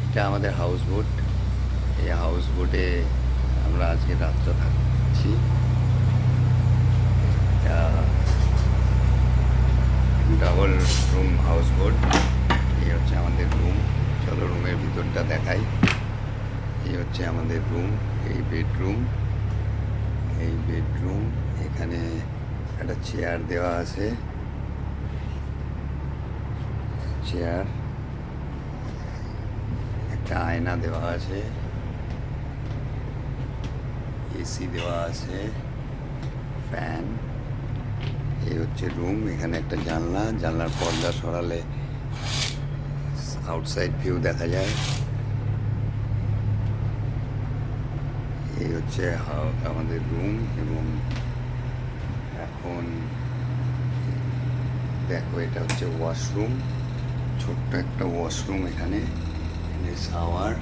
এটা আমাদের house boat. এই হাউস বোটে আমরা আজকে রাতটা থাকছি। Double room house boat. এই হচ্ছে আমাদের রুম। চলো রুমের ভিতরটা দেখাই। এই হচ্ছে আমাদের রুম। এই বেডরুম, এই বেডরুম। এখানে একটা চেয়ার দেওয়া আছে, চেয়ার, একটা আয়না দেওয়া আছে, এসি দেওয়া আছে, ফ্যান। এই হচ্ছে রুম। এখানে একটা জানলা, জানলার পর্দা সরালে আউটসাইড ভিউ দেখা যায়। এই হচ্ছে আমাদের রুম। এবং এখন দেখো, এটা হচ্ছে ওয়াশরুম, ছোট্ট একটা ওয়াশরুম। এখানে শাওয়ার,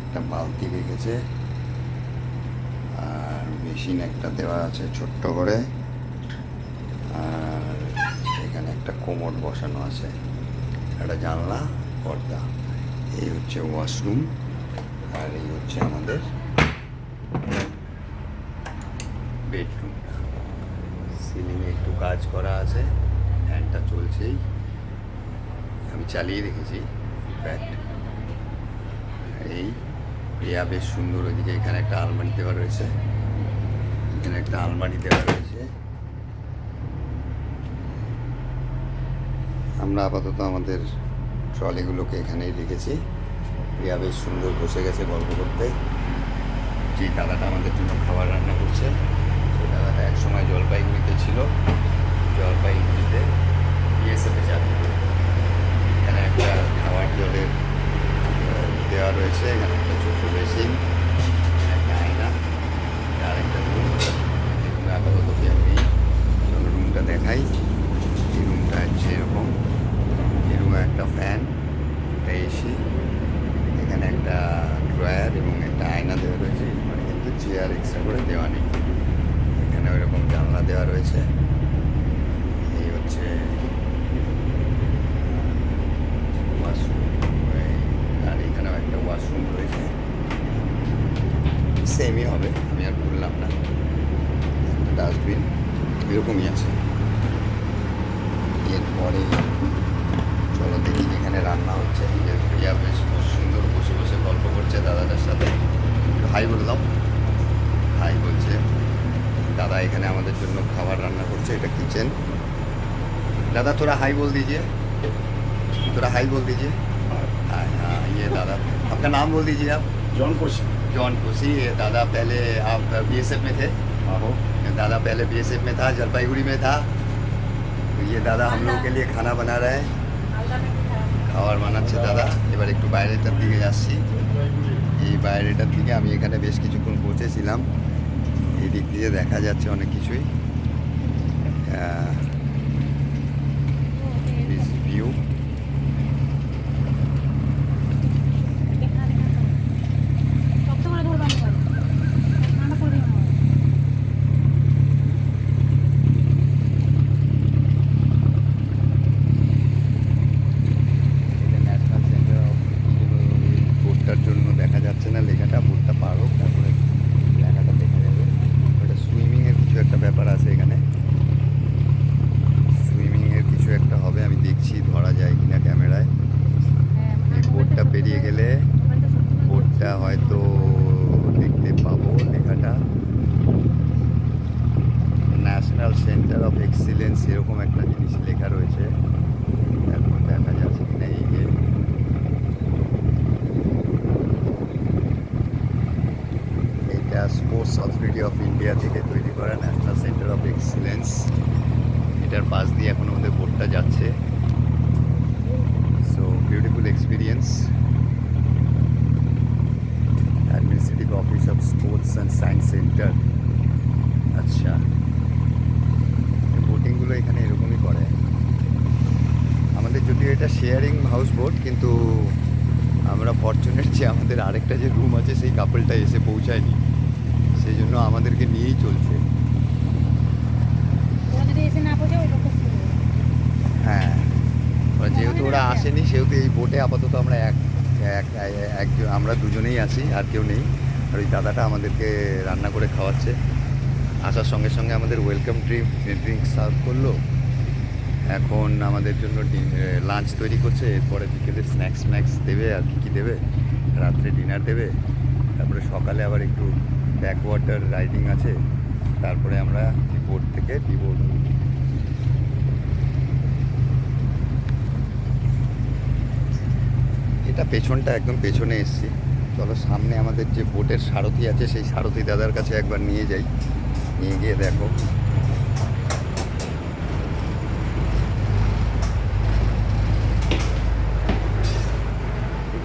একটা বালতি রেখেছে, আর মেশিন একটা দেওয়া আছে ছোট্ট করে। আর এখানে একটা কোমোড বসানো আছে, একটা জানলা, পর্দা। এই হচ্ছে ওয়াশরুম। আর এই হচ্ছে আমাদের বেডরুমটা। সিলিংয়ে একটু কাজ করা আছে, ফ্যানটা চলছেই, আমি চালিয়ে রেখেছি ইনফ্যাক্ট। এই প্রিয়া বেশ সুন্দর। ওইদিকে এখানে একটা আলমারি দেওয়া রয়েছে, এখানে একটা আলমারি দেওয়া রয়েছে। আমরা আপাতত আমাদের ট্রলিগুলোকে এখানেই রেখেছি। প্রিয়া বেশ সুন্দর বসে গেছে গল্প করতে। যে দাদাটা আমাদের জন্য খাবার রান্না করছে, সেই দাদাটা একসময় জলপাইগুড়িতে ছিল। জলপাইগুড়িতে বিএসএফে চাকরি করে। এখানে একটা খাবার জলের দেওয়া রয়েছে, এখানে একটা ছোটো বেসিন, একটা আয়না, আর একটা রুম। রুমে আপাতত কেউ নেই। চলো রুমটা দেখাই। এই রুমটা হচ্ছে এরকম। এই রুমে একটা ফ্যান, একটা এসি, এখানে একটা ড্রয়ার এবং একটা আয়না দেওয়া রয়েছে। মানে কিন্তু চেয়ার এক্সট্রা করে দেওয়া নেই। এখানে ওইরকম জানলা দেওয়া রয়েছে। এই হচ্ছে ওয়াশরুম। আর এখানেও একটা ওয়াশরুম রয়েছে, সেমই হবে, আমি আর বললাম না। একটা ডাস্টবিন এরকমই আছে। এরপরে চলো দেখি যেখানে রান্না হচ্ছে। প্রিয়া বেশ সুন্দর বসে বসে গল্প করছে দাদাদের সাথে। হাই বললাম, হাই বলছে। দাদা এখানে আমাদের জন্য খাবার রান্না করছে। এটা কিচেন। दादा थोड़ा हाई बोल दीजिए, थोड़ा हाई बोल दीजिए। हाँ हाँ, ये दादा, आपका नाम बोल दीजिए आप। जॉन कोशी। जॉन कोशी। ये दादा पहले आप बीएसएफ में थे। आहो। दादा पहले बीएसएफ में था, जलपाईगुड़ी में था। तो ये दादा हम लोग के लिए खाना बना रहे हैं, খাবার বানাচ্ছে দাদা। এবার একটু বাইরেটার দিকে যাচ্ছি। এই বাইরেটার দিকে আমি এখানে বেশ কিছুক্ষণ বসেছিলাম। এই দিক দিয়ে দেখা যাচ্ছে অনেক কিছুই। ভিউ জন্য দেখা যাচ্ছে না লেখাটা। বোটটা পার হোক, তারপরে লেখাটা দেখা যাবে। ওটা সুইমিংয়ের কিছু একটা ব্যাপার আছে এখানে। সুইমিংয়ের কিছু একটা হবে, আমি দেখছি ধরা যায় কিনা ক্যামেরায়। এই বোটটা পেরিয়ে গেলে বোটটা হয়তো দেখতে পাবো লেখাটা। ন্যাশনাল সেন্টার অফ এক্সিলেন্স এরকম একটা জিনিস লেখা রয়েছে। এখন দেখা যাচ্ছে কিনা। এই যে এটা স্পোর্টস অথরিটি অফ ইন্ডিয়া থেকে তৈরি করা ন্যাশনাল সেন্টার অফ এক্সিলেন্স। এটার পাশ দিয়ে এখন আমাদের বোটটা যাচ্ছে। So beautiful experience. Administrative office of sports and science centre. আচ্ছা, বোটিংগুলো এখানে এরকমই করে। আমাদের যদিও এটা শেয়ারিং হাউস বোট, কিন্তু আমরা ফরচুনেট যে আমাদের আরেকটা যে রুম আছে সেই কাপলটা এসে পৌঁছায়নি, সেই জন্য আমাদেরকে নিয়েই চলছে। হ্যাঁ, যেহেতু ওরা আসেনি সেহেতু এই বোটে আপাতত আমরা আমরা দুজনেই আছি, আর কেউ নেই। আর ওই দাদাটা আমাদেরকে রান্না করে খাওয়াচ্ছে। আসার সঙ্গে সঙ্গে আমাদের ওয়েলকাম ড্রিঙ্ক সার্ভ করলো। এখন আমাদের জন্য লাঞ্চ তৈরি করছে, এরপরে বিকেলে স্ন্যাক্স দেবে, আর কী দেবে, রাত্রে ডিনার দেবে। তারপরে সকালে আবার একটু ব্যাক ওয়াটার রাইডিং আছে, তারপরে আমরা বোট থেকে ডিবোর্ড। এটা পেছনটা একদম পেছনে এসছি। চলো সামনে আমাদের যে বোটের সারথি আছে সেই সারথি দাদার কাছে একবার নিয়ে যাই, নিয়ে গিয়ে দেখো।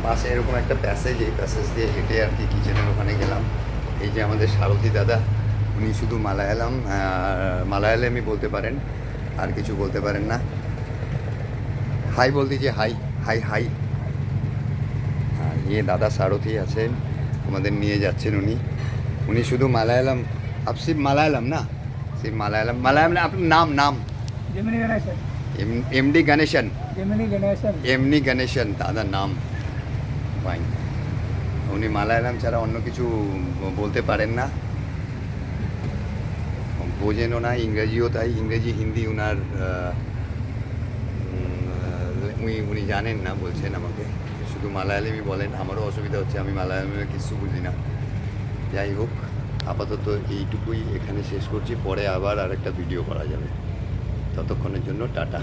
পাশে এরকম একটা প্যাসেজ, এই প্যাসেজ দিয়ে হেঁটে আর কি কিচেনের ওখানে গেলাম। এই যে আমাদের সারথি দাদা, উনি শুধু মালায়ালামই বলতে পারেন, আর কিছু বলতে পারেন না। হাই বল দিজিয়ে, হাই হাই হাই। হ্যাঁ, ইয়ে দাদা সারথি আছেন, আমাদের নিয়ে যাচ্ছেন উনি শুধু মালায়ালাম। আপ সির্ফ মালায়ালাম না, সির্ফ মালায়ালাম না, আপনার নাম এমডি গণেশন, এমনি গণেশন দাদার নাম। ফাইন, উনি মালায়ালাম ছাড়া অন্য কিছু বলতে পারেন না, বোঝেনও না। ইংরেজিও তাই, ইংরেজি হিন্দি উনার উনি জানেন না, বলছেন আমাকে শুধু মালায়ালামই বলেন। আমারও অসুবিধা হচ্ছে, আমি মালায়ালামে কিছু বুঝি না। যাই হোক, আপাতত এইটুকুই এখানে শেষ করছি, পরে আবার আরেকটা ভিডিও করা যাবে। ততক্ষণের জন্য টাটা।